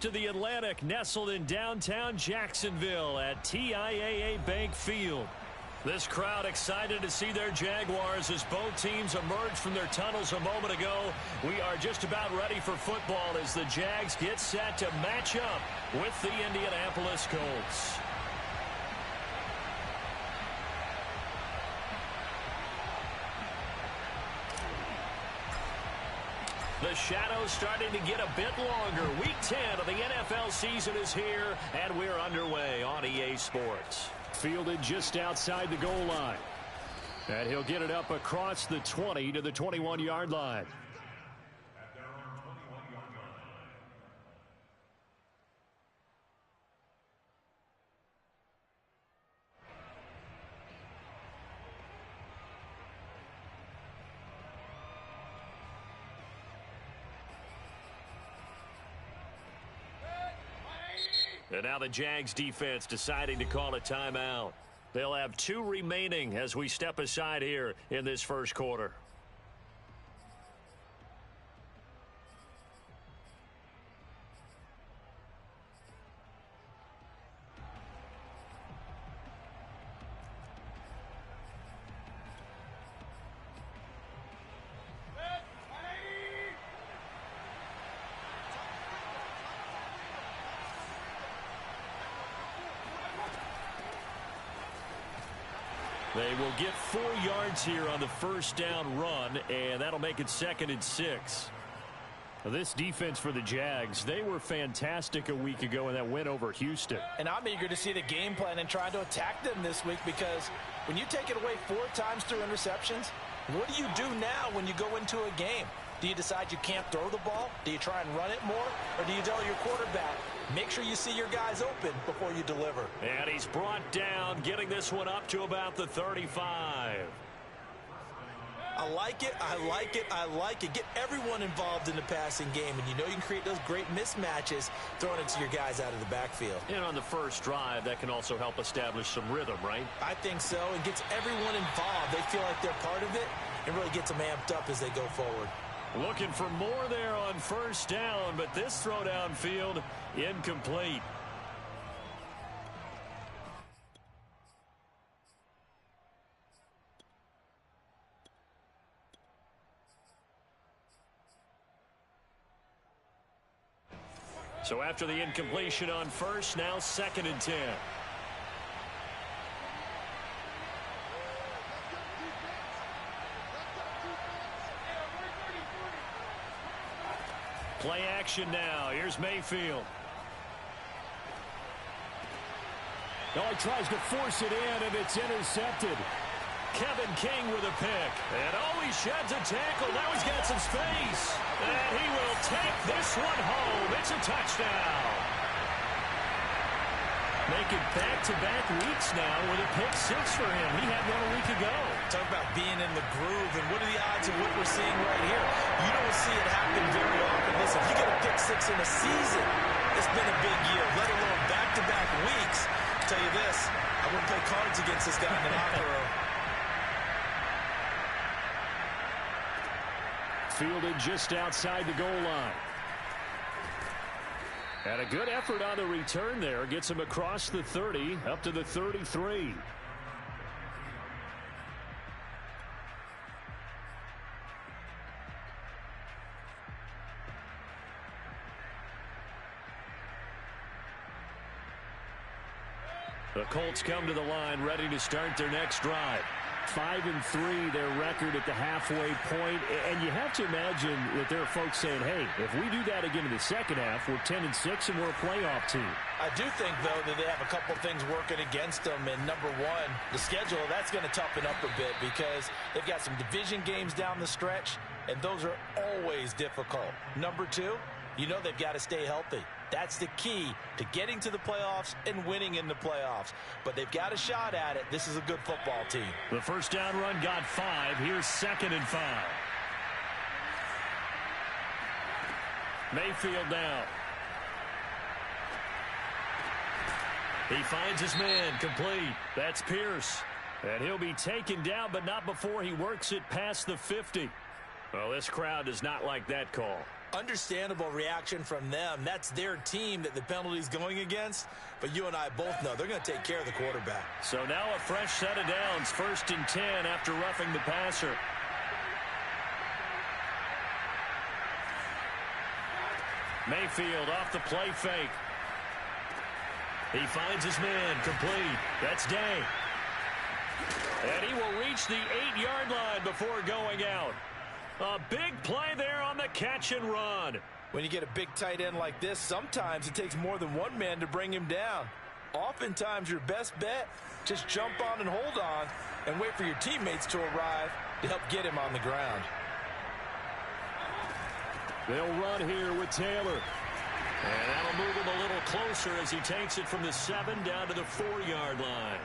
To the Atlantic, nestled in downtown Jacksonville at TIAA Bank Field. This crowd excited to see their Jaguars as both teams emerged from their tunnels a moment ago. We are just about ready for football as the Jags get set to match up with the Indianapolis Colts. The shadow's starting to get a bit longer. Week 10 of the NFL season is here, and we're underway on EA Sports. Fielded just outside the goal line. And he'll get it up across the 20 to the 21-yard line. And now the Jags defense deciding to call a timeout. They'll have 2 remaining as we step aside here in this first quarter. They will get 4 yards here on the first down run, and that'll make it 2nd and 6. This defense for the Jags, they were fantastic a week ago in that win over Houston. And I'm eager to see the game plan and try to attack them this week, because when you take it away 4 times through interceptions, what do you do now when you go into a game? Do you decide you can't throw the ball? Do you try and run it more? Or do you tell your quarterback, make sure you see your guys open before you deliver? And he's brought down, getting this one up to about the 35. I like it, I like it, I like it. Get everyone involved in the passing game, and you know you can create those great mismatches throwing it to your guys out of the backfield. And on the first drive, that can also help establish some rhythm, right? I think so. It gets everyone involved. They feel like they're part of it, and really gets them amped up as they go forward. Looking for more there on first down, but this throw downfield incomplete. So after the incompletion on first, now 2nd and 10. Play action now. Here's Mayfield. Oh, he tries to force it in, and it's intercepted. Kevin King with a pick. And he sheds a tackle. Now he's got some space. And he will take this one home. It's a touchdown. Making back-to-back weeks now with a pick 6 for him. He had one a week ago. Talk about being in the groove, and what are the odds of what we're seeing right here? You don't see it happen very often. Listen, if you get a pick 6 in a season, it's been a big year, let alone back-to-back weeks. I'll tell you this, I wouldn't play cards against this guy in the locker room. Fielded just outside the goal line. And a good effort on the return there. Gets him across the 30, up to the 33. The Colts come to the line, ready to start their next drive. 5-3, their record at the halfway point. And you have to imagine that there are folks saying, hey, if we do that again in the second half, we're 10-6 and we're a playoff team. I do think, though, that they have a couple things working against them. And number one, the schedule, that's going to toughen up a bit because they've got some division games down the stretch, and those are always difficult. Number two, you know they've got to stay healthy. That's the key to getting to the playoffs and winning in the playoffs. But they've got a shot at it. This is a good football team. The first down run got 5. Here's 2nd and 5. Mayfield now. He finds his man, complete. That's Pierce. And he'll be taken down, but not before he works it past the 50. Well, this crowd does not like that call. Understandable reaction from them. That's their team that the penalty's going against. But you and I both know they're going to take care of the quarterback. So now a fresh set of downs. 1st and 10 after roughing the passer. Mayfield off the play fake. He finds his man complete. That's Day. And he will reach the 8-yard line before going out. A big play there on the catch and run. When you get a big tight end like this, sometimes it takes more than one man to bring him down. Oftentimes your best bet, just jump on and hold on and wait for your teammates to arrive to help get him on the ground. They'll run here with Taylor. And that'll move him a little closer as he takes it from the 7 down to the 4-yard line.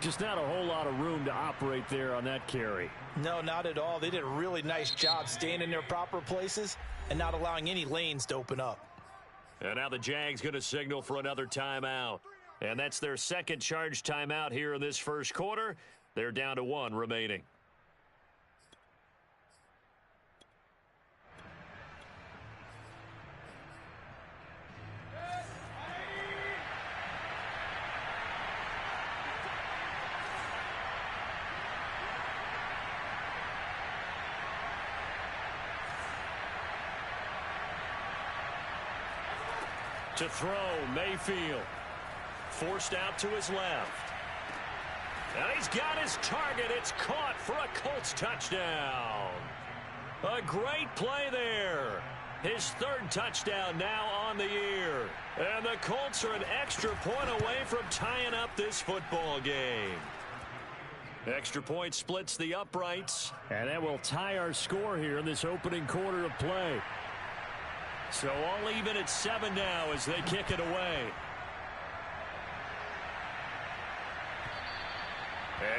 Just not a whole lot of room to operate there on that carry. No, not at all. They did a really nice job staying in their proper places and not allowing any lanes to open up. And now the Jags going to signal for another timeout. And that's their second charge timeout here in this first quarter. They're down to 1 remaining. To throw, Mayfield. Forced out to his left. And he's got his target. It's caught for a Colts touchdown. A great play there. His 3rd touchdown now on the year. And the Colts are an extra point away from tying up this football game. Extra point splits the uprights. And that will tie our score here in this opening quarter of play. So all even at 7 now as they kick it away.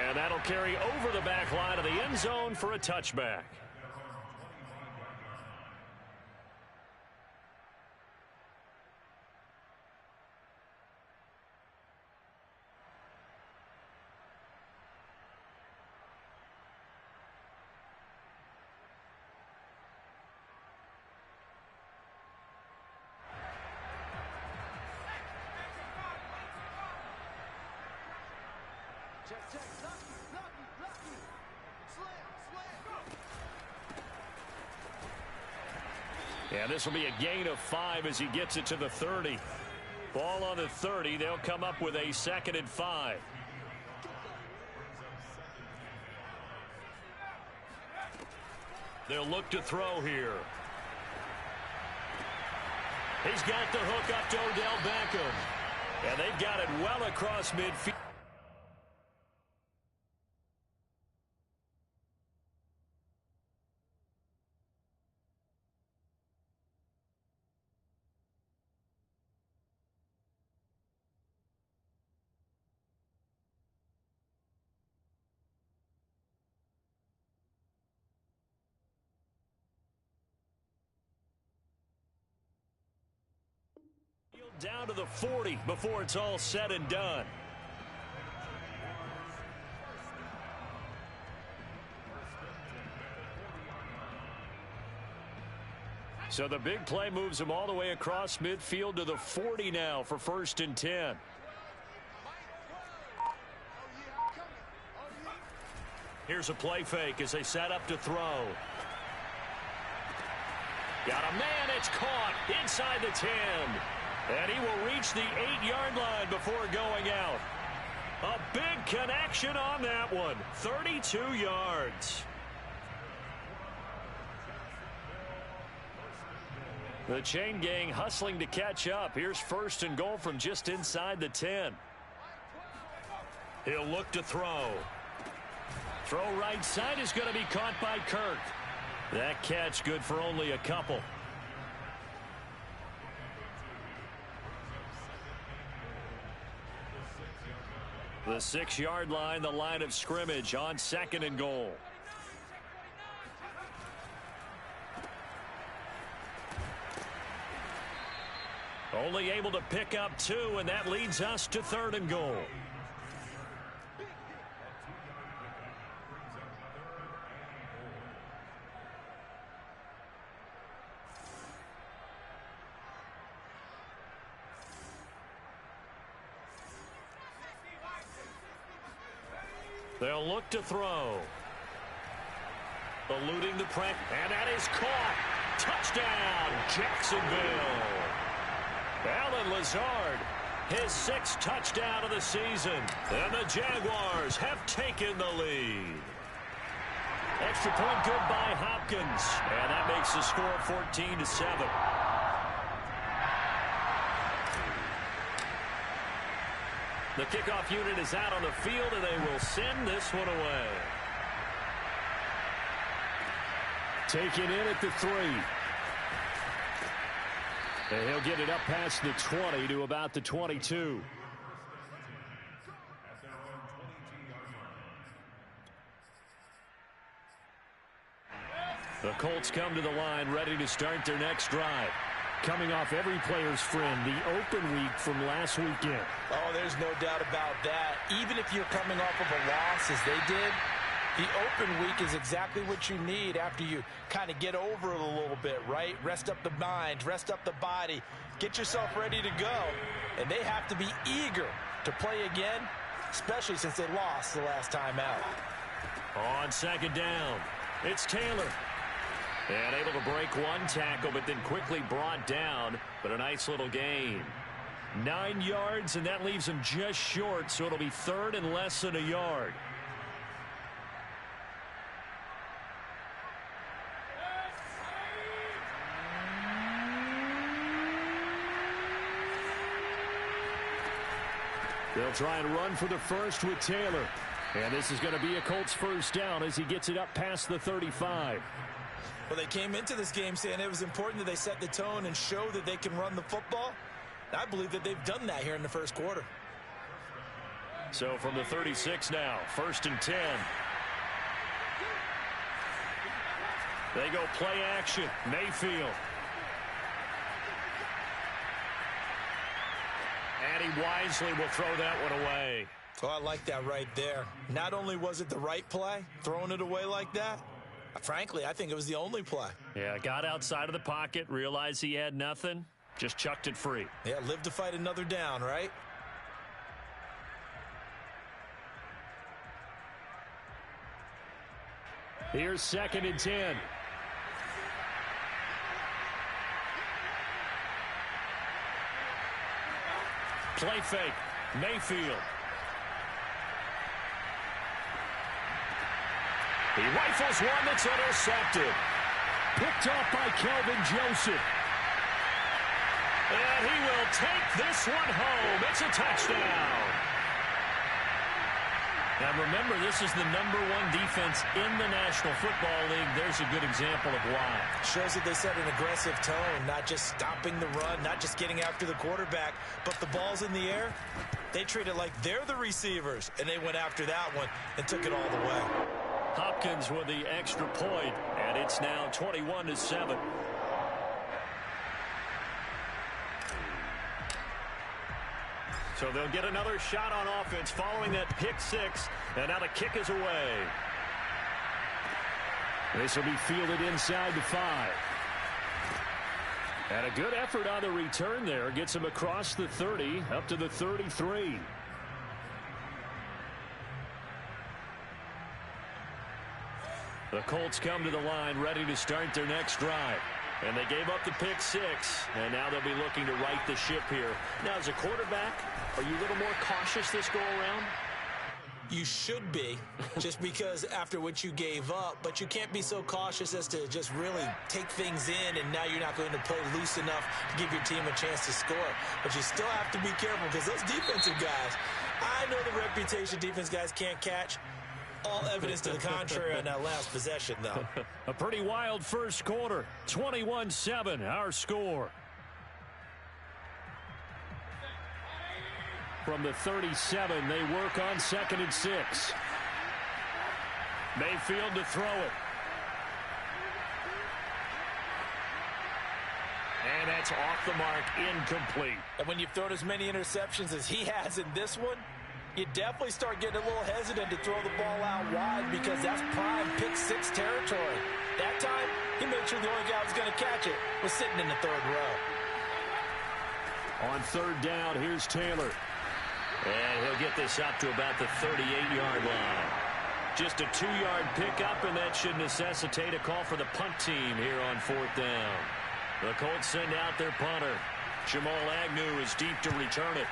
And that'll carry over the back line of the end zone for a touchback. And this will be a gain of 5 as he gets it to the 30. Ball on the 30. They'll come up with a 2nd and 5. They'll look to throw here. He's got the hook up to Odell Beckham. And they've got it well across midfield. Down to the 40 before it's all said and done. So the big play moves him all the way across midfield to the 40 now for 1st and 10. Here's a play fake as they set up to throw. Got a man, it's caught inside the 10. And he will reach the 8-yard line before going out. A big connection on that one. 32 yards. The chain gang hustling to catch up. Here's 1st and goal from just inside the 10. He'll look to throw. Throw right side is going to be caught by Kirk. That catch good for only a couple. The 6-yard line, the line of scrimmage on 2nd and goal. Only able to pick up 2, and that leads us to 3rd and goal. They'll look to throw. Eluding the pressure, and that is caught. Touchdown, Jacksonville. Alan Lazard, his 6th touchdown of the season. And the Jaguars have taken the lead. Extra point good by Hopkins. And that makes the score 14-7. The kickoff unit is out on the field, and they will send this one away. Taken in at the 3. And he'll get it up past the 20 to about the 22. The Colts come to the line, ready to start their next drive. Coming off every player's friend, the open week from last weekend. Oh, there's no doubt about that. Even if you're coming off of a loss as they did, the open week is exactly what you need after you kind of get over it a little bit, right? Rest up the mind, rest up the body, get yourself ready to go. And they have to be eager to play again, especially since they lost the last time out. On 2nd down, it's Taylor. And able to break one tackle, but then quickly brought down. But a nice little gain. 9 yards, and that leaves him just short, so it'll be 3rd and less than a yard. They'll try and run for the first with Taylor. And this is going to be a Colts 1st down as he gets it up past the 35. Well, they came into this game saying it was important that they set the tone and show that they can run the football. And I believe that they've done that here in the 1st quarter. So from the 36 now, 1st and 10. They go play action. Mayfield. And he wisely will throw that one away. Oh, I like that right there. Not only was it the right play, throwing it away like that, frankly, I think it was the only play. Yeah, got outside of the pocket, realized he had nothing, just chucked it free. Yeah, live to fight another down, right? Here's 2nd and 10. Play fake. Mayfield. He rifles one that's intercepted. Picked off by Kelvin Joseph. And he will take this one home. It's a touchdown. And remember, this is the #1 defense in the National Football League. There's a good example of why. Shows that they set an aggressive tone, not just stopping the run, not just getting after the quarterback, but the ball's in the air. They treat it like they're the receivers, and they went after that one and took it all the way. Hopkins with the extra point, and it's now 21-7. So they'll get another shot on offense following that pick 6, and now the kick is away. This will be fielded inside the 5. And a good effort on the return there. Gets him across the 30, up to the 33. The Colts come to the line ready to start their next drive. And they gave up the pick 6, and now they'll be looking to right the ship here. Now, as a quarterback, are you a little more cautious this go-around? You should be, just because after what you gave up, but you can't be so cautious as to just really take things in, and now you're not going to play loose enough to give your team a chance to score. But you still have to be careful, because those defensive guys, I know the reputation defense guys can't catch. All evidence to the contrary on that last possession, though. A pretty wild first quarter. 21-7, our score. From the 37, they work on 2nd and 6. Mayfield to throw it. And that's off the mark, incomplete. And when you've thrown as many interceptions as he has in this one, you definitely start getting a little hesitant to throw the ball out wide, because that's prime pick 6 territory. That time, he made sure the only guy who was going to catch it was sitting in the 3rd row. On 3rd down, here's Taylor. And he'll get this up to about the 38-yard line. Just a 2-yard pickup, and that should necessitate a call for the punt team here on 4th down. The Colts send out their punter. Jamal Agnew is deep to return it.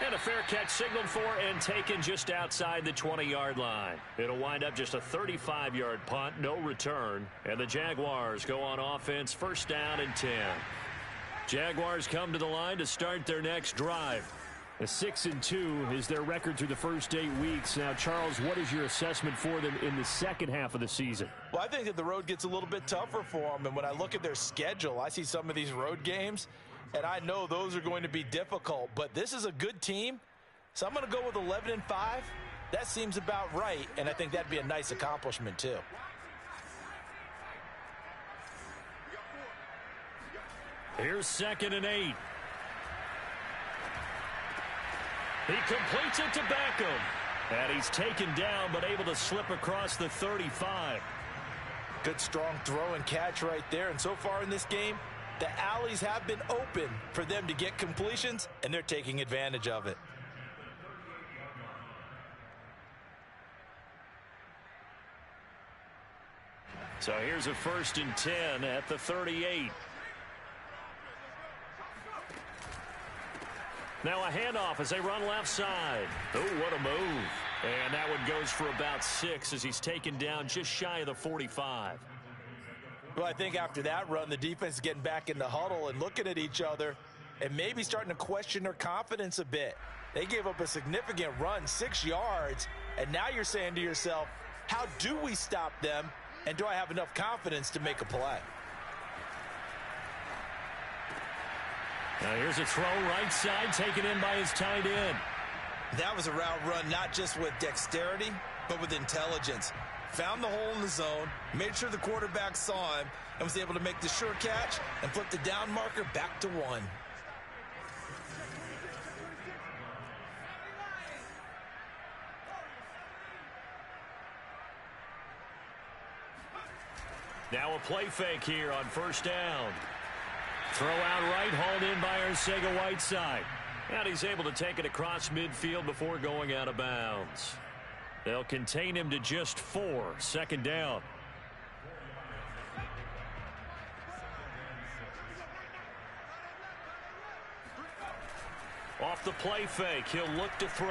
And a fair catch signaled for and taken just outside the 20-yard line. It'll wind up just a 35-yard punt, no return. And the Jaguars go on offense, 1st down and 10. Jaguars come to the line to start their next drive. A 6-2 is their record through the first 8 weeks. Now, Charles, what is your assessment for them in the second half of the season? Well, I think that the road gets a little bit tougher for them. And when I look at their schedule, I see some of these road games, and I know those are going to be difficult. But this is a good team, so I'm going to go with 11-5. That seems about right, and I think that'd be a nice accomplishment too. Here's 2nd and 8. He completes it to Beckham. And he's taken down, but able to slip across the 35. Good strong throw and catch right there. And so far in this game, the alleys have been open for them to get completions, and they're taking advantage of it. So here's a 1st and 10 at the 38. Now a handoff as they run left side. Oh, what a move. And that one goes for about 6 as he's taken down just shy of the 45. Well, I think after that run, the defense is getting back in the huddle and looking at each other and maybe starting to question their confidence a bit. They gave up a significant run, 6 yards, and now you're saying to yourself, how do we stop them, and do I have enough confidence to make a play? Now here's a throw right side taken in by his tight end. That was a route run not just with dexterity, but with intelligence. Found the hole in the zone, made sure the quarterback saw him, and was able to make the sure catch and flip the down marker back to 1. Now a play fake here on 1st down. Throw out right, hauled in by Arcega-Whiteside. And he's able to take it across midfield before going out of bounds. They'll contain him to just 4. 2nd down. Off the play fake, he'll look to throw.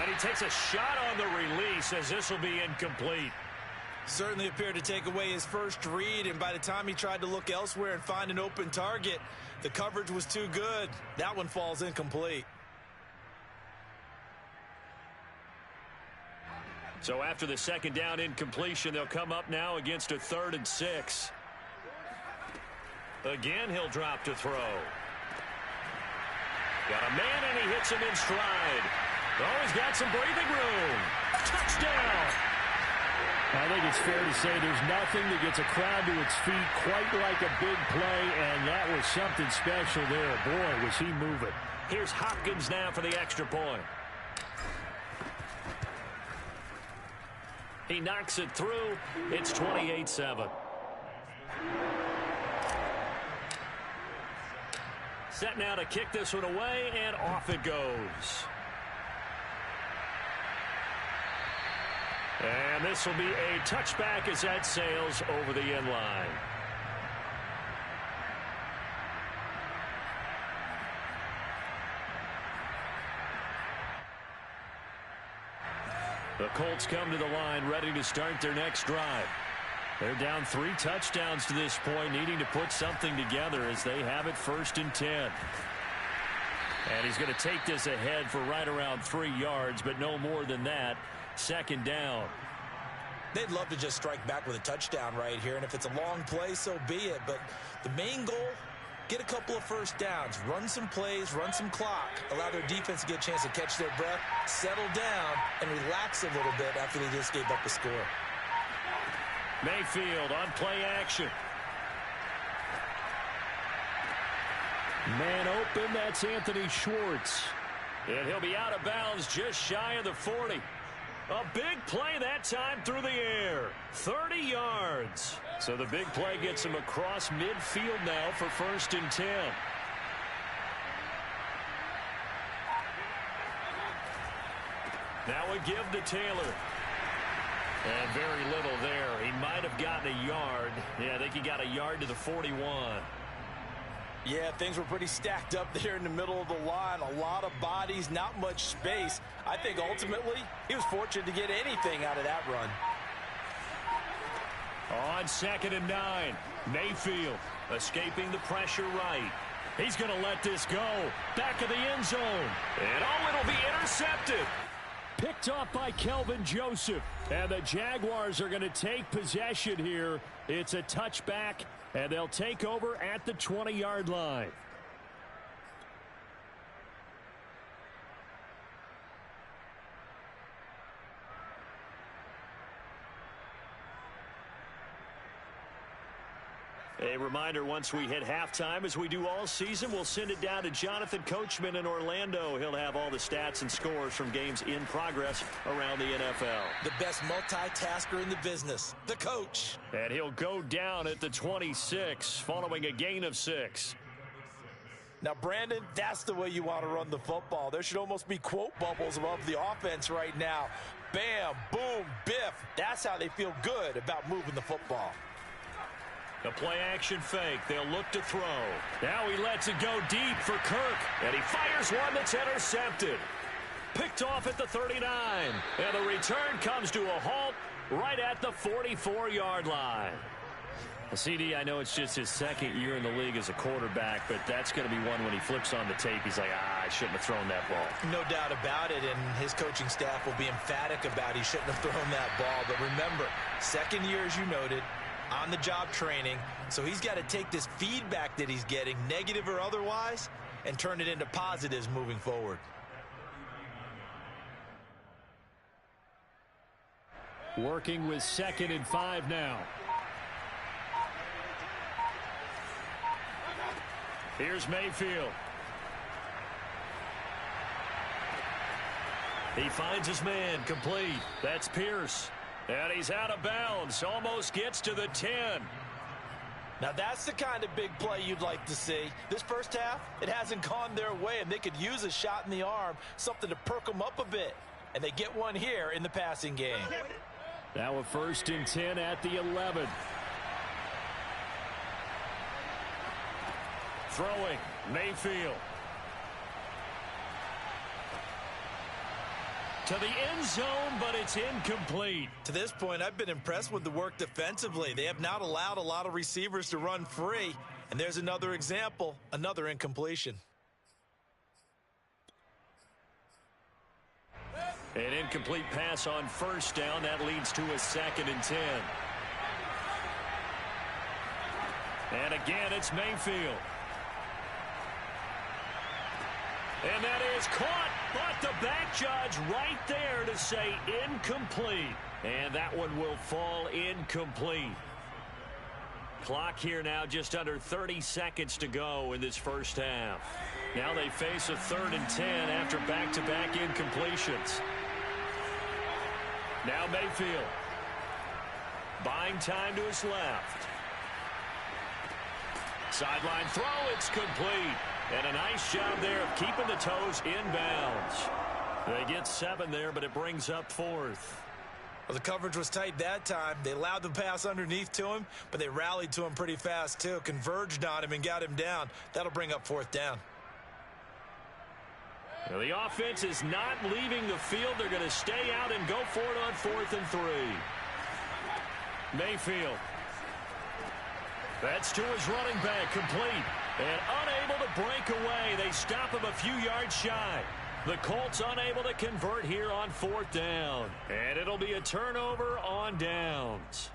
And he takes a shot on the release as this will be incomplete. Certainly appeared to take away his first read, and by the time he tried to look elsewhere and find an open target, the coverage was too good. That one falls incomplete. So after the 2nd down incompletion, they'll come up now against a 3rd and 6. Again, he'll drop to throw. Got a man, and he hits him in stride. Oh, he's got some breathing room. Touchdown! I think it's fair to say there's nothing that gets a crowd to its feet quite like a big play, and that was something special there. Boy, was he moving. Here's Hopkins now for the extra point. He knocks it through. It's 28-7. Set now to kick this one away, and off it goes. And this will be a touchback as that sails over the end line. The Colts come to the line ready to start their next drive. They're down 3 touchdowns to this point, needing to put something together as they have it 1st and 10. And he's going to take this ahead for right around 3 yards, but no more than that. 2nd down. They'd love to just strike back with a touchdown right here, and if it's a long play, so be it. But the main goal, get a couple of 1st downs, run some plays, run some clock, allow their defense to get a chance to catch their breath, settle down, and relax a little bit after they just gave up a score. Mayfield on play action. Man open, that's Anthony Schwartz. And he'll be out of bounds just shy of the 40. A big play that time through the air. 30 yards. So the big play gets him across midfield now for 1st and 10. That would give to Taylor. And very little there. He might have gotten a yard. Yeah, I think he got a yard to the 41. Yeah, things were pretty stacked up there in the middle of the line. A lot of bodies, not much space. I think ultimately he was fortunate to get anything out of that run. On 2nd and 9, Mayfield escaping the pressure right. He's going to let this go. Back of the end zone. And it'll be intercepted. Picked off by Kelvin Joseph. And the Jaguars are going to take possession here. It's a touchback, and they'll take over at the 20-yard line. A reminder, once we hit halftime, as we do all season, we'll send it down to Jonathan Coachman in Orlando. He'll have all the stats and scores from games in progress around the NFL. The best multitasker in the business, the coach. And he'll go down at the 26, following a gain of 6. Now, Brandon, that's the way you want to run the football. There should almost be quote bubbles above the offense right now. Bam, boom, biff. That's how they feel good about moving the football. The play-action fake. They'll look to throw. Now he lets it go deep for Kirk. And he fires one that's intercepted. Picked off at the 39. And the return comes to a halt right at the 44-yard line. CD, I know it's just his second year in the league as a quarterback, but that's going to be one when he flips on the tape. He's like, I shouldn't have thrown that ball. No doubt about it, and his coaching staff will be emphatic about he shouldn't have thrown that ball. But remember, second year, as you noted, on-the-job training, so he's got to take this feedback that he's getting, negative or otherwise, and turn it into positives moving forward. Working with 2nd and 5 now. Here's Mayfield. He finds his man, complete. That's Pierce. And he's out of bounds, almost gets to the 10. Now that's the kind of big play you'd like to see. This first half, it hasn't gone their way, and they could use a shot in the arm, something to perk them up a bit. And they get one here in the passing game. Now a 1st and 10 at the 11. Throwing, Mayfield. To the end zone, but it's incomplete. To this point, I've been impressed with the work defensively. They have not allowed a lot of receivers to run free. And there's another example, another incompletion. An incomplete pass on 1st down. That leads to a 2nd and 10. And again, it's Mayfield. And that is caught, but the back judge right there to say incomplete. And that one will fall incomplete. Clock here now, just under 30 seconds to go in this first half. Now they face a 3rd and 10 after back-to-back incompletions. Now Mayfield. Buying time to his left. Sideline throw, it's complete. And a nice job there of keeping the toes inbounds. They get 7 there, but it brings up 4th. Well, the coverage was tight that time. They allowed the pass underneath to him, but they rallied to him pretty fast, too. Converged on him and got him down. That'll bring up 4th down. Now, the offense is not leaving the field. They're going to stay out and go for it on 4th and 3. Mayfield. That's to his running back, complete. And unable to break away. They stop him a few yards shy. The Colts unable to convert here on 4th down. And it'll be a turnover on downs.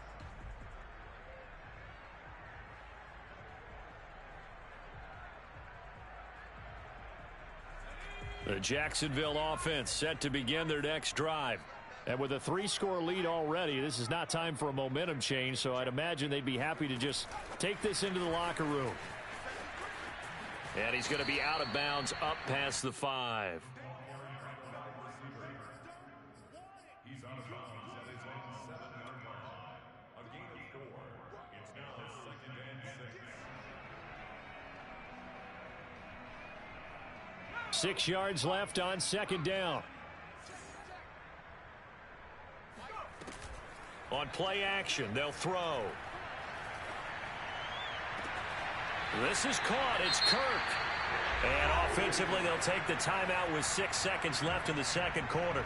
The Jacksonville offense set to begin their next drive. And with a 3-score lead already, this is not time for a momentum change, so I'd imagine they'd be happy to just take this into the locker room. And he's going to be out of bounds up past the 5. He's out of bounds at his own 7-yard line. A gain of 4. It's now 2nd and 6. 6 yards left on 2nd down. On play action, they'll throw. This is caught. It's Kirk. And offensively, they'll take the timeout with 6 seconds left in the second quarter.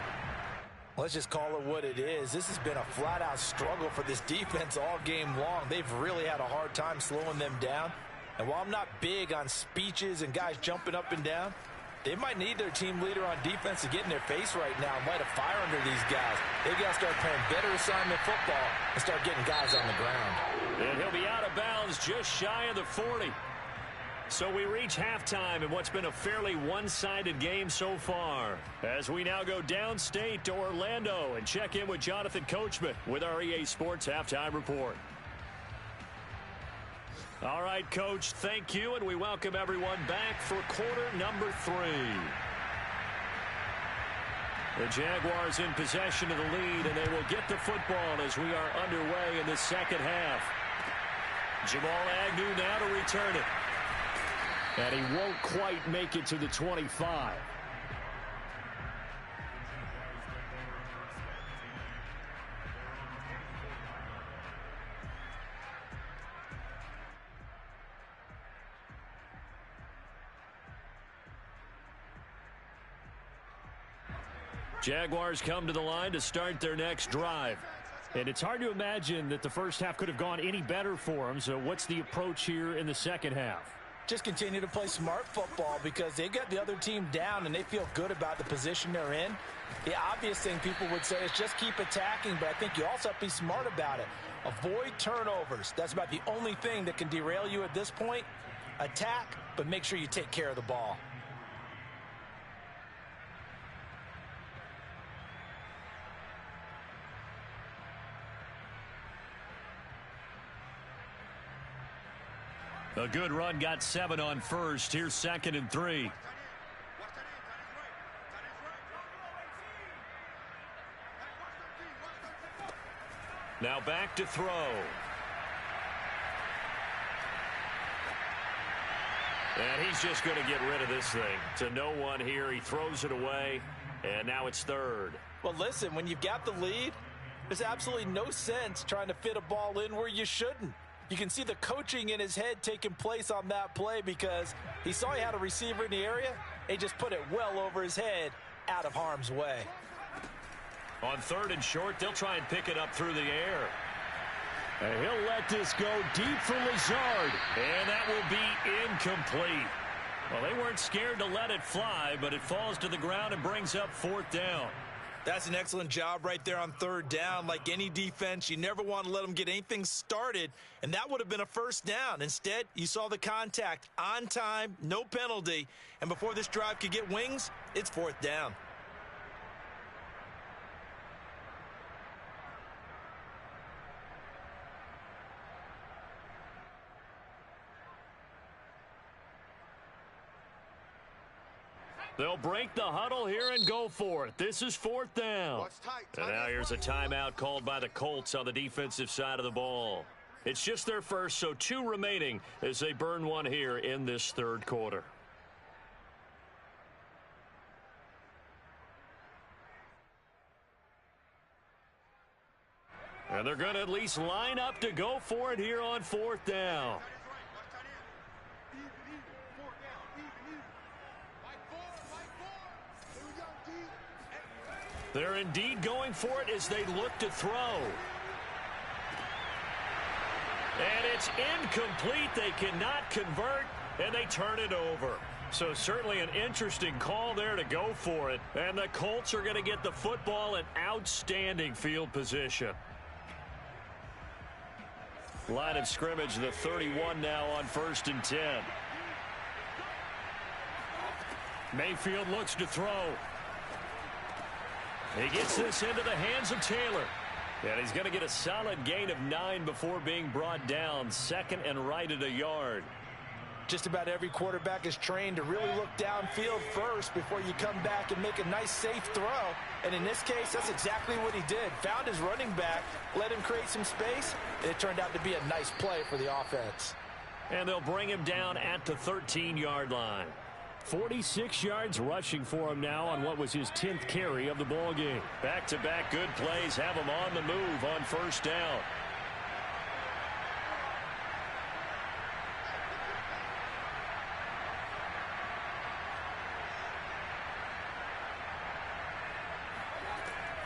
Let's just call it what it is. This has been a flat-out struggle for this defense all game long. They've really had a hard time slowing them down. And while I'm not big on speeches and guys jumping up and down, they might need their team leader on defense to get in their face right now and light a fire under these guys. They've got to start playing better assignment football and start getting guys on the ground. And he'll be out of bounds just shy of the 40. So we reach halftime in what's been a fairly one-sided game so far, as we now go downstate to Orlando and check in with Jonathan Coachman with our EA Sports Halftime Report. All right, Coach, thank you, and we welcome everyone back for quarter number 3. The Jaguars in possession of the lead, and they will get the football as we are underway in the second half. Jamal Agnew now to return it. And he won't quite make it to the 25. Jaguars come to the line to start their next drive. And it's hard to imagine that the first half could have gone any better for them. So what's the approach here in the second half? Just continue to play smart football because they got the other team down and they feel good about the position they're in. The obvious thing people would say is just keep attacking, but I think you also have to be smart about it. Avoid turnovers. That's about the only thing that can derail you at this point. Attack, but make sure you take care of the ball. A good run, got 7 on first. Here's 2nd and 3. Now back to throw. And he's just going to get rid of this thing. To no one here. He throws it away. And now it's 3rd. Well, listen, when you've got the lead, there's absolutely no sense trying to fit a ball in where you shouldn't. You can see the coaching in his head taking place on that play because he saw he had a receiver in the area. He just put it well over his head out of harm's way. On 3rd and short, they'll try and pick it up through the air. And he'll let this go deep for Lazard. And that will be incomplete. Well, they weren't scared to let it fly, but it falls to the ground and brings up 4th down. That's an excellent job right there on 3rd down. Like any defense, you never want to let them get anything started, and that would have been a 1st down. Instead, you saw the contact on time, no penalty, and before this drive could get wings, it's 4th down. They'll break the huddle here and go for it. This is 4th down. And now here's a timeout called by the Colts on the defensive side of the ball. It's just their first, so 2 remaining as they burn one here in this 3rd quarter. And they're going to at least line up to go for it here on 4th down. They're indeed going for it as they look to throw. And it's incomplete. They cannot convert, and they turn it over. So certainly an interesting call there to go for it. And the Colts are going to get the football in outstanding field position. Line of scrimmage, the 31 now on 1st and 10. Mayfield looks to throw. He gets this into the hands of Taylor. And he's going to get a solid gain of 9 before being brought down. 2nd and right at a yard. Just about every quarterback is trained to really look downfield first before you come back and make a nice, safe throw. And in this case, that's exactly what he did. Found his running back, let him create some space, and it turned out to be a nice play for the offense. And they'll bring him down at the 13-yard line. 46 yards rushing for him now on what was his 10th carry of the ball game. Back-to-back good plays have him on the move on first down.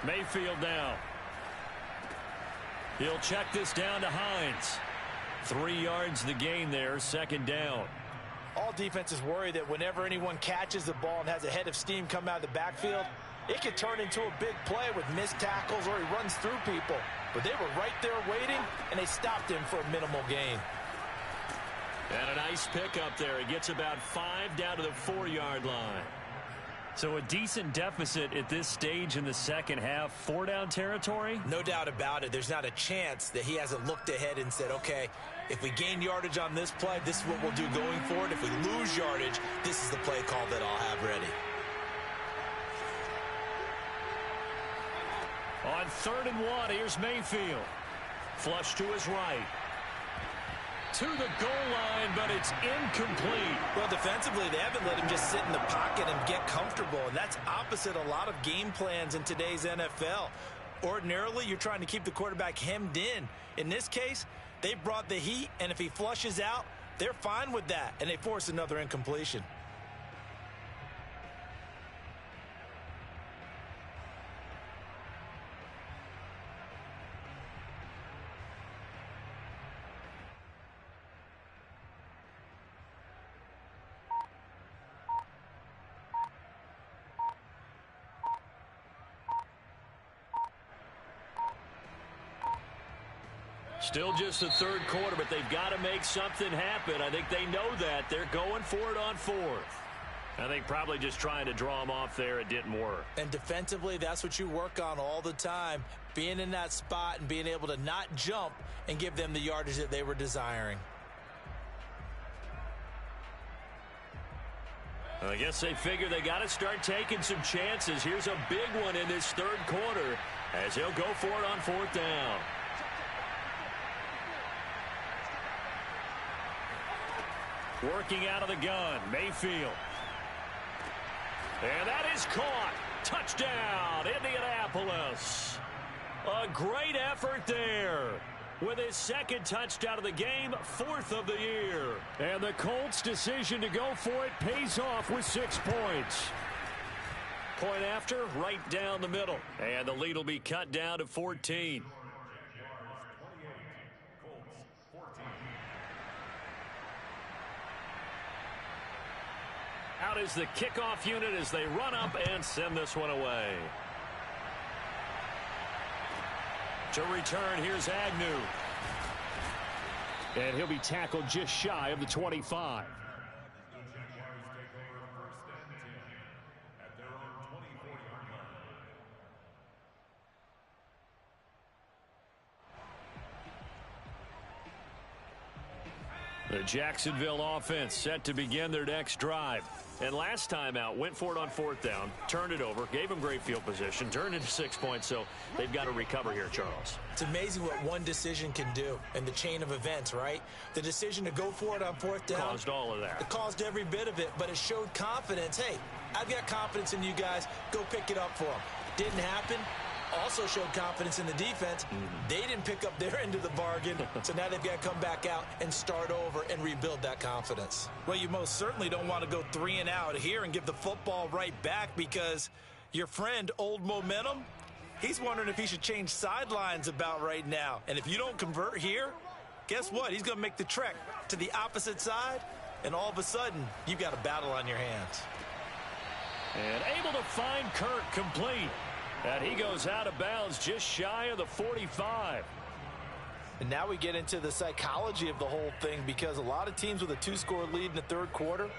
Mayfield now. He'll check this down to Hines. 3 yards the gain there, second down. All defenses worry that whenever anyone catches the ball and has a head of steam come out of the backfield, it could turn into a big play with missed tackles or he runs through people. But they were right there waiting, and they stopped him for a minimal gain. And a nice pickup there. It gets about 5 down to the 4-yard line. So a decent deficit at this stage in the second half. 4-down territory? No doubt about it. There's not a chance that he hasn't looked ahead and said, okay, if we gain yardage on this play, this is what we'll do going forward. If we lose yardage, this is the play call that I'll have ready. On 3rd and 1, here's Mayfield. Flush to his right. To the goal line, but it's incomplete. Well, defensively, they haven't let him just sit in the pocket and get comfortable, and that's opposite a lot of game plans in today's NFL. Ordinarily, you're trying to keep the quarterback hemmed in. In this case, they brought the heat, and if he flushes out, they're fine with that, and they force another incompletion. Still just the third quarter, but they've got to make something happen. I think they know that. They're going for it on 4th. I think probably just trying to draw them off there. It didn't work. And defensively, that's what you work on all the time. Being in that spot and being able to not jump and give them the yardage that they were desiring. I guess they figure they got to start taking some chances. Here's a big one in this third quarter as he'll go for it on 4th down. Working out of the gun, Mayfield. And that is caught. Touchdown, Indianapolis. A great effort there. With his second touchdown of the game, 4th of the year. And the Colts' decision to go for it pays off with 6 points. Point after, right down the middle. And the lead will be cut down to 14. Out is the kickoff unit as they run up and send this one away. To return, here's Agnew. And he'll be tackled just shy of the 25. The Jacksonville offense set to begin their next drive. And last time out, went for it on 4th down, turned it over, gave them great field position, turned into 6 points, so they've got to recover here, Charles. It's amazing what one decision can do in the chain of events, right? The decision to go for it on 4th down. Caused all of that. It caused every bit of it, but it showed confidence. Hey, I've got confidence in you guys. Go pick it up for them. Didn't happen. Also showed confidence in the defense. They didn't pick up their end of the bargain, so now they've got to come back out and start over and rebuild that confidence. Well, you most certainly don't want to go 3 and out here and give the football right back because your friend, Old Momentum, he's wondering if he should change sidelines about right now. And if you don't convert here, guess what? He's going to make the trek to the opposite side, and all of a sudden, you've got a battle on your hands. And able to find Kirk complete. And he goes out of bounds just shy of the 45. And now we get into the psychology of the whole thing because a lot of teams with a 2-score lead in the third quarter,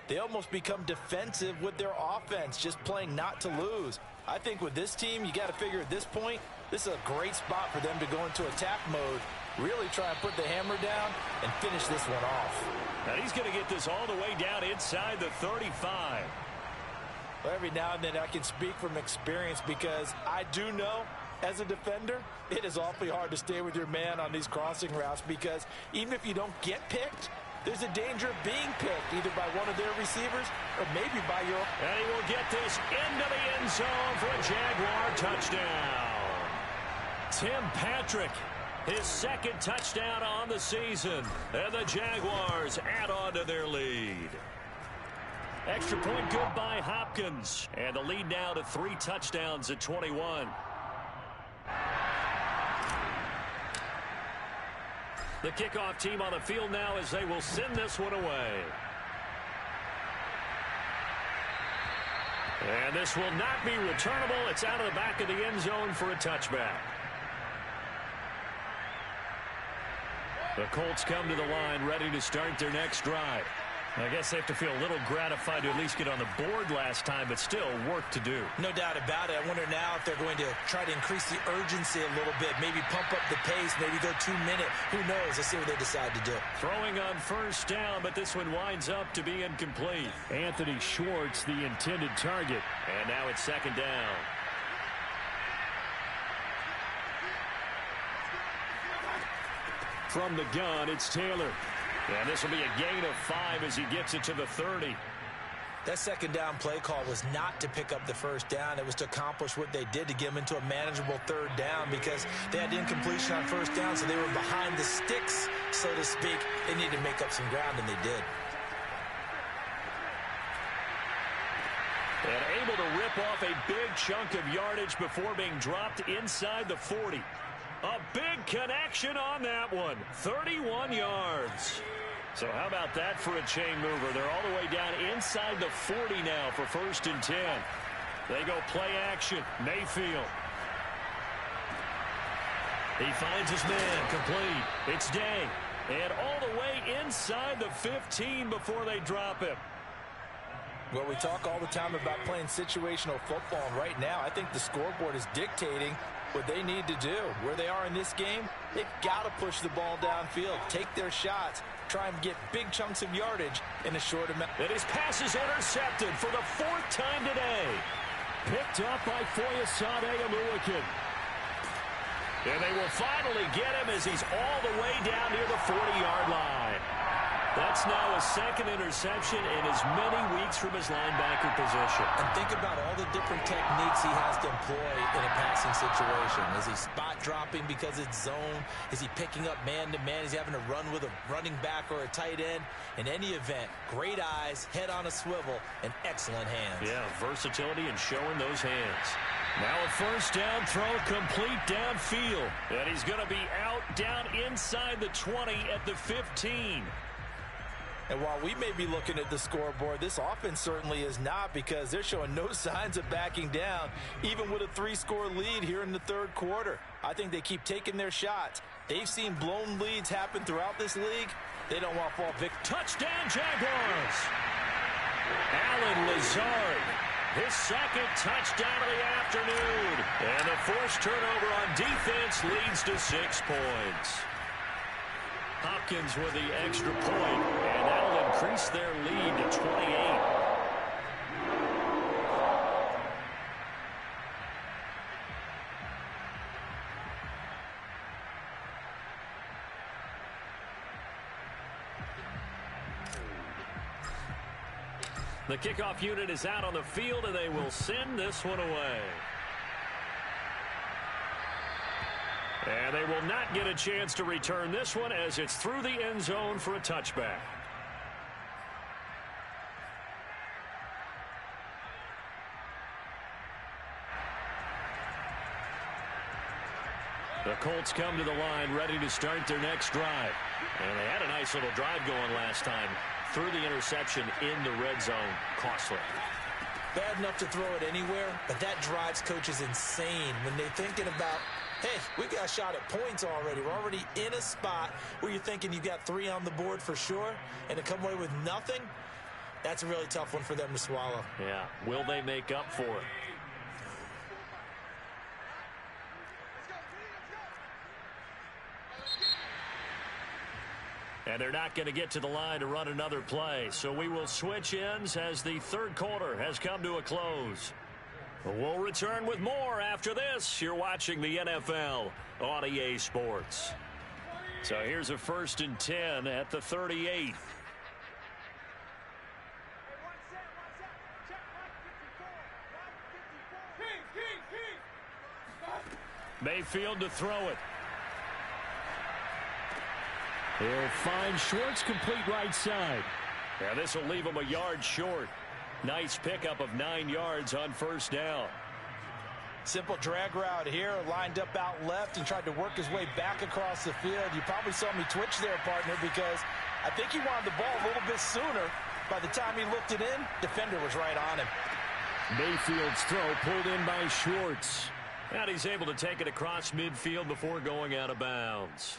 they almost become defensive with their offense, just playing not to lose. I think with this team, you got to figure at this point, this is a great spot for them to go into attack mode, really try and put the hammer down and finish this one off. And he's going to get this all the way down inside the 35. Well, every now and then I can speak from experience because I do know as a defender, it is awfully hard to stay with your man on these crossing routes because even if you don't get picked, there's a danger of being picked either by one of their receivers or maybe by your... And he will get this into the end zone for a Jaguar touchdown. Tim Patrick, his second touchdown on the season. And the Jaguars add on to their lead. Extra point good by Hopkins. And the lead now to 3 touchdowns at 21. The kickoff team on the field now as they will send this one away. And this will not be returnable. It's out of the back of the end zone for a touchback. The Colts come to the line ready to start their next drive. I guess they have to feel a little gratified to at least get on the board last time, but still work to do. No doubt about it. I wonder now if they're going to try to increase the urgency a little bit, maybe pump up the pace, maybe go 2 minute. Who knows? Let's see what they decide to do. Throwing on first down, but this one winds up to be incomplete. Anthony Schwartz, the intended target. And now it's second down. From the gun, it's Taylor. And this will be a gain of 5 as he gets it to the 30. That second down play call was not to pick up the first down. It was to accomplish what they did to get them into a manageable third down because they had incompletion on first down, so they were behind the sticks, so to speak. They needed to make up some ground, and they did. And able to rip off a big chunk of yardage before being dropped inside the 40. A big connection on that one. 31 yards. So how about that for a chain mover? They're all the way down inside the 40 now for 1st and 10. They go play action. Mayfield. He finds his man. Complete. It's Day. And all the way inside the 15 before they drop him. Well, we talk all the time about playing situational football. And right now, I think the scoreboard is dictating what they need to do. Where they are in this game, they've got to push the ball downfield, take their shots, try and get big chunks of yardage in a short amount. And his pass is intercepted for the 4th time today. Picked up by Foyesade Aluakin. And they will finally get him as he's all the way down near the 40-yard line. That's now a second interception in as many weeks from his linebacker position. And think about all the different techniques he has to employ in a passing situation. Is he spot dropping because it's zone? Is he picking up man-to-man? Is he having to run with a running back or a tight end? In any event, great eyes, head on a swivel, and excellent hands. Yeah, versatility and showing those hands. Now a first down throw complete downfield. And he's going to be out down inside the 20 at the 15. And while we may be looking at the scoreboard, this offense certainly is not because they're showing no signs of backing down, even with a 3-score lead here in the 3rd quarter. I think they keep taking their shots. They've seen blown leads happen throughout this league. They don't want to fall victim. Touchdown, Jaguars! Allen Lazard, his second touchdown of the afternoon. And the forced turnover on defense leads to 6 points. Hopkins with the extra point, and that will increase their lead to 28. The kickoff unit is out on the field, and they will send this one away. And they will not get a chance to return this one as it's through the end zone for a touchback. The Colts come to the line ready to start their next drive. And they had a nice little drive going last time. Through the interception in the red zone. Costly. Bad enough to throw it anywhere, but that drives coaches insane when they're thinking about, hey, we got a shot at points already. We're already in a spot where you're thinking you got 3 on the board for sure, and to come away with nothing, that's a really tough one for them to swallow. Yeah, will they make up for it? And they're not going to get to the line to run another play. So we will switch ends as the 3rd quarter has come to a close. We'll return with more after this. You're watching the NFL on EA Sports. So here's a 1st and 10 at the 38. Mayfield to throw it. He'll find Schwartz complete right side. Yeah, this will leave him a yard short. Nice pickup of 9 yards on 1st down. Simple drag route here, lined up out left and tried to work his way back across the field. You probably saw me twitch there, partner, because I think he wanted the ball a little bit sooner. By the time he looked it in, defender was right on him. Mayfield's throw pulled in by Schwartz. And he's able to take it across midfield before going out of bounds.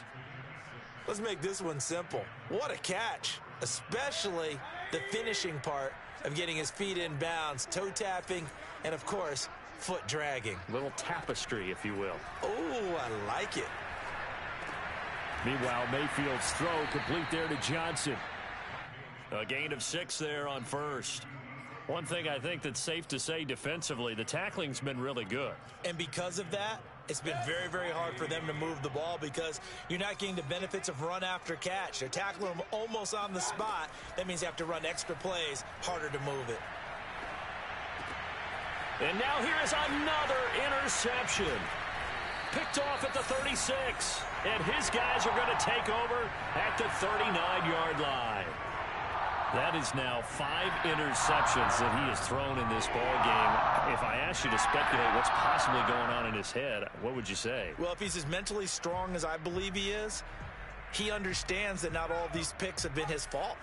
Let's make this one simple. What a catch, especially the finishing part of getting his feet in bounds, toe tapping, and of course, foot dragging. Little tapestry, if you will. Oh, I like it. Meanwhile, Mayfield's throw complete there to Johnson. A gain of 6 there on 1st. One thing I think that's safe to say defensively, the tackling's been really good. And because of that, it's been very, very hard for them to move the ball because you're not getting the benefits of run after catch. They're tackling them almost on the spot. That means they have to run extra plays, harder to move it. And now here is another interception. Picked off at the 36. And his guys are going to take over at the 39-yard line. That is now 5 interceptions that he has thrown in this ball game. If I asked you to speculate what's possibly going on in his head, what would you say? Well, if he's as mentally strong as I believe he is, he understands that not all of these picks have been his fault.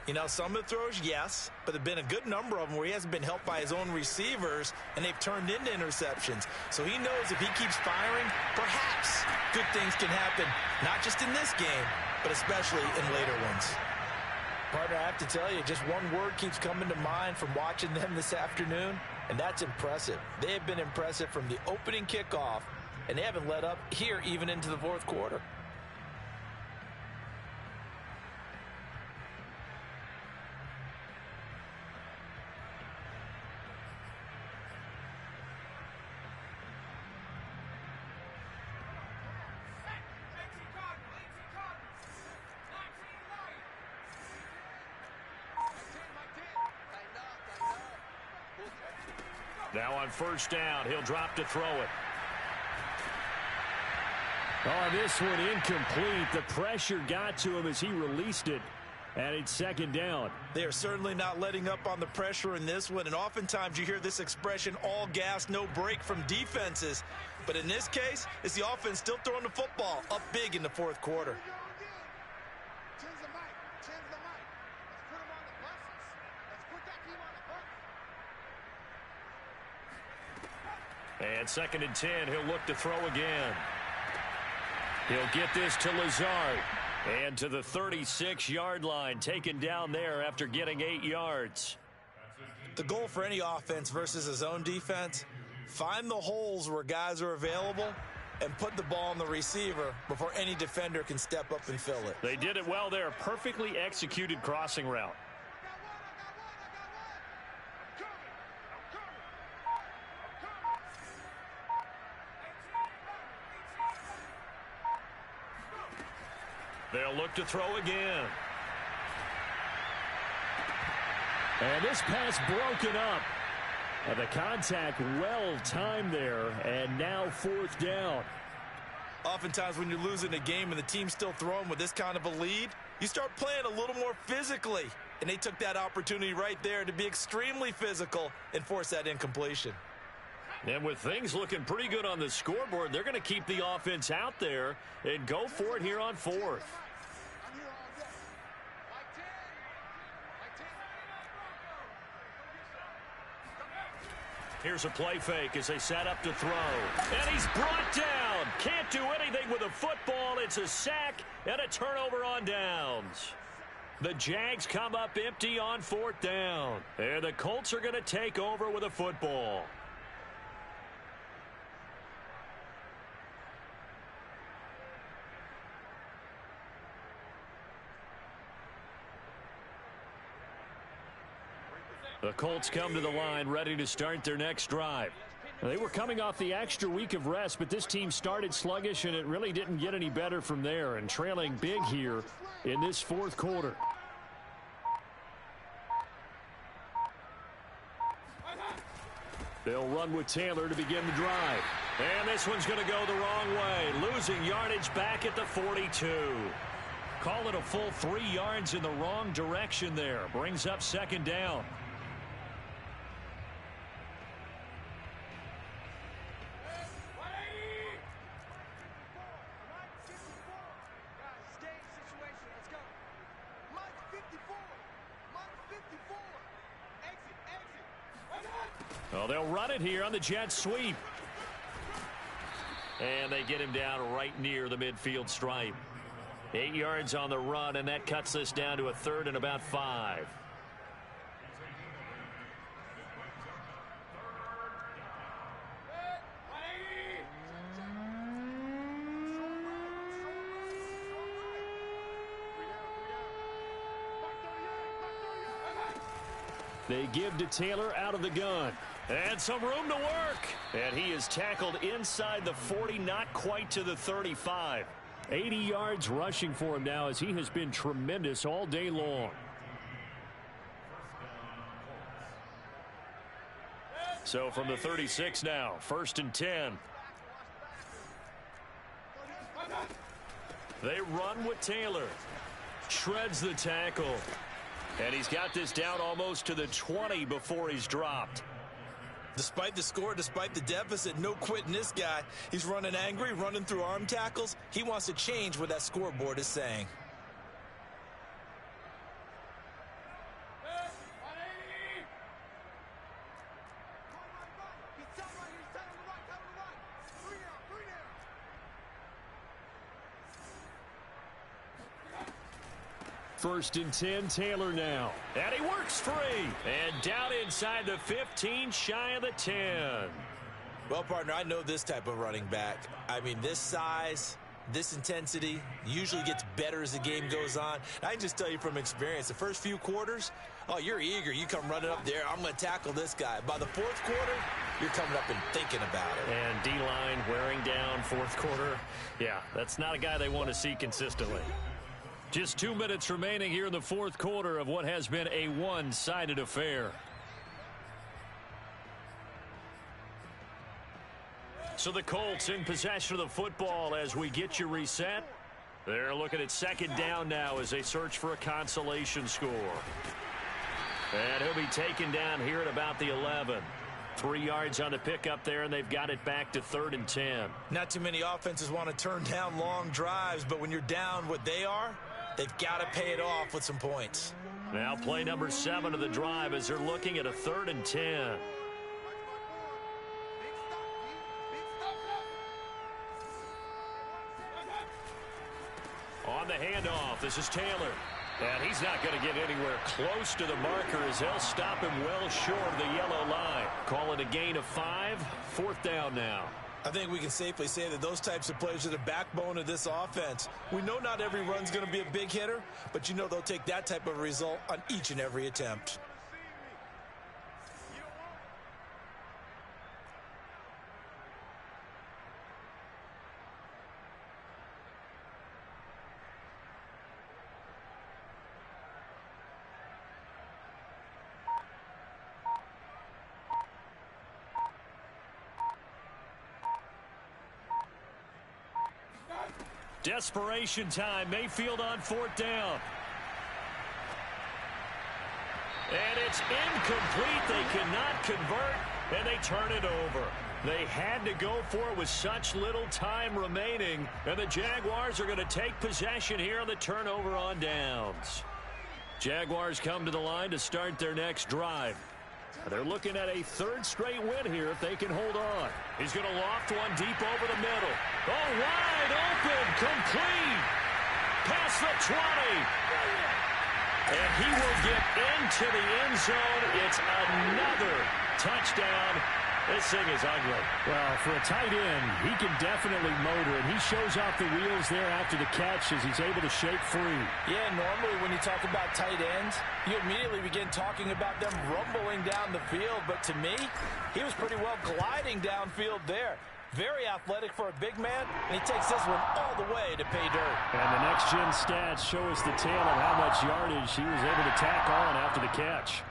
You know, some of the throws, yes, but there have been a good number of them where he hasn't been helped by his own receivers, and they've turned into interceptions. So he knows if he keeps firing, perhaps good things can happen, not just in this game, but especially in later ones. Partner, I have to tell you, just one word keeps coming to mind from watching them this afternoon, and that's impressive. They have been impressive from the opening kickoff, and they haven't let up here even into the 4th quarter. Now on 1st down, he'll drop to throw it. Oh, this one incomplete. The pressure got to him as he released it, and it's 2nd down. They are certainly not letting up on the pressure in this one, and oftentimes you hear this expression, all gas, no break from defenses. But in this case, it's the offense still throwing the football up big in the 4th quarter. And 2nd and 10, he'll look to throw again. He'll get this to Lazard. And to the 36-yard line, taken down there after getting 8 yards. The goal for any offense versus a zone defense, find the holes where guys are available and put the ball on the receiver before any defender can step up and fill it. They did it well there. Perfectly executed crossing route. They'll look to throw again. And this pass broken up. And the contact well timed there, and now 4th down. Oftentimes when you're losing a game and the team's still throwing with this kind of a lead, you start playing a little more physically. And they took that opportunity right there to be extremely physical and force that incompletion. And with things looking pretty good on the scoreboard, they're going to keep the offense out there and go for it here on 4th. Here's a play fake as they set up to throw. And he's brought down. Can't do anything with a football. It's a sack and a turnover on downs. The Jags come up empty on 4th down. And the Colts are going to take over with a football. The Colts come to the line ready to start their next drive. They were coming off the extra week of rest, but this team started sluggish, and it really didn't get any better from there, and trailing big here in this fourth quarter. They'll run with Taylor to begin the drive. And this one's going to go the wrong way. Losing yardage back at the 42. Call it a full 3 yards in the wrong direction there. Brings up second down. Well, they'll run it here on the jet sweep. And they get him down right near the midfield stripe. 8 yards on the run, and that cuts this down to a 3rd and about 5. They give to Taylor out of the gun. And some room to work. And he is tackled inside the 40, not quite to the 35. 80 yards rushing for him now, as he has been tremendous all day long. So from the 36 now, 1st and 10. They run with Taylor. Shreds the tackle. And he's got this down almost to the 20 before he's dropped. Despite the score, despite the deficit, no quitting this guy. He's running angry, running through arm tackles. He wants to change what that scoreboard is saying. First and 10, Taylor now. And he works free. And down inside the 15, shy of the 10. Well, partner, I know this type of running back. I mean, this size, this intensity usually gets better as the game goes on. I can just tell you from experience, the first few quarters, oh, you're eager. You come running up there. I'm going to tackle this guy. By the 4th quarter, you're coming up and thinking about it. And D-line wearing down 4th quarter. Yeah, that's not a guy they want to see consistently. Just 2 minutes remaining here in the 4th quarter of what has been a one-sided affair. So the Colts in possession of the football as we get you reset. They're looking at 2nd down now as they search for a consolation score. And he'll be taken down here at about the 11. 3 yards on the pickup there, and they've got it back to 3rd and 10. Not too many offenses want to turn down long drives, but when you're down what they are, they've got to pay it off with some points. Now play number 7 of the drive as they're looking at a 3rd and 10. On the handoff, this is Taylor. And he's not going to get anywhere close to the marker as they'll stop him well short of the yellow line. Call it a gain of 5. 4th down now. I think we can safely say that those types of plays are the backbone of this offense. We know not every run's going to be a big hitter, but you know they'll take that type of result on each and every attempt. Desperation time. Mayfield on 4th down. And it's incomplete. They cannot convert, and they turn it over. They had to go for it with such little time remaining, and the Jaguars are going to take possession here on the turnover on downs. Jaguars come to the line to start their next drive. They're looking at a 3rd straight win here if they can hold on. He's going to loft one deep over the middle. Oh, wide open, complete. Past the 20. And he will get into the end zone. It's another touchdown. This thing is ugly. Well, for a tight end, he can definitely motor, and he shows off the wheels there after the catch as he's able to shake free. Yeah, normally when you talk about tight ends, you immediately begin talking about them rumbling down the field. But to me, he was pretty well gliding downfield there. Very athletic for a big man, and he takes this one all the way to pay dirt. And the next-gen stats show us the tale of how much yardage he was able to tack on after the catch.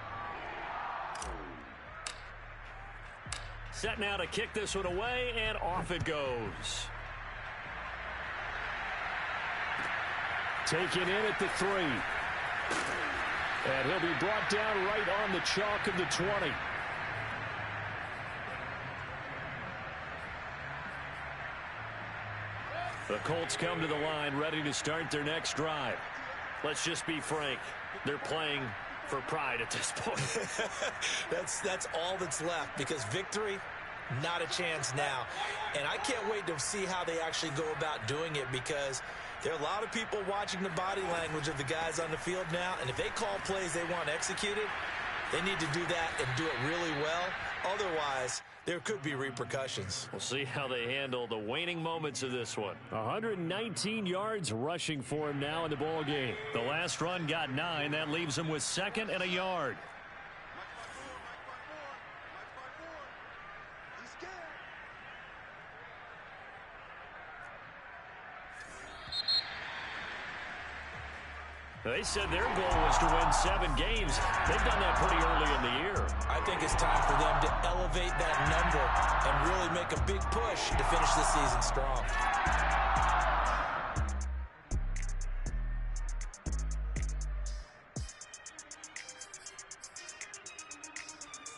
Set now to kick this one away, and off it goes. Taken in at the 3. And he'll be brought down right on the chalk of the 20. The Colts come to the line, ready to start their next drive. Let's just be frank. They're playing for pride at this point. That's all that's left, because victory, not a chance now. And I can't wait to see how they actually go about doing it, because there are a lot of people watching the body language of the guys on the field now, and if they call plays they want executed, they need to do that and do it really well. Otherwise, there could be repercussions. We'll see how they handle the waning moments of this one. 119 yards rushing for him now in the ball game. The last run got 9. That leaves him with 2nd and a yard. They said their goal was to win 7 games. They've done that pretty early in the year. I think it's time for them to elevate that number and really make a big push to finish the season strong.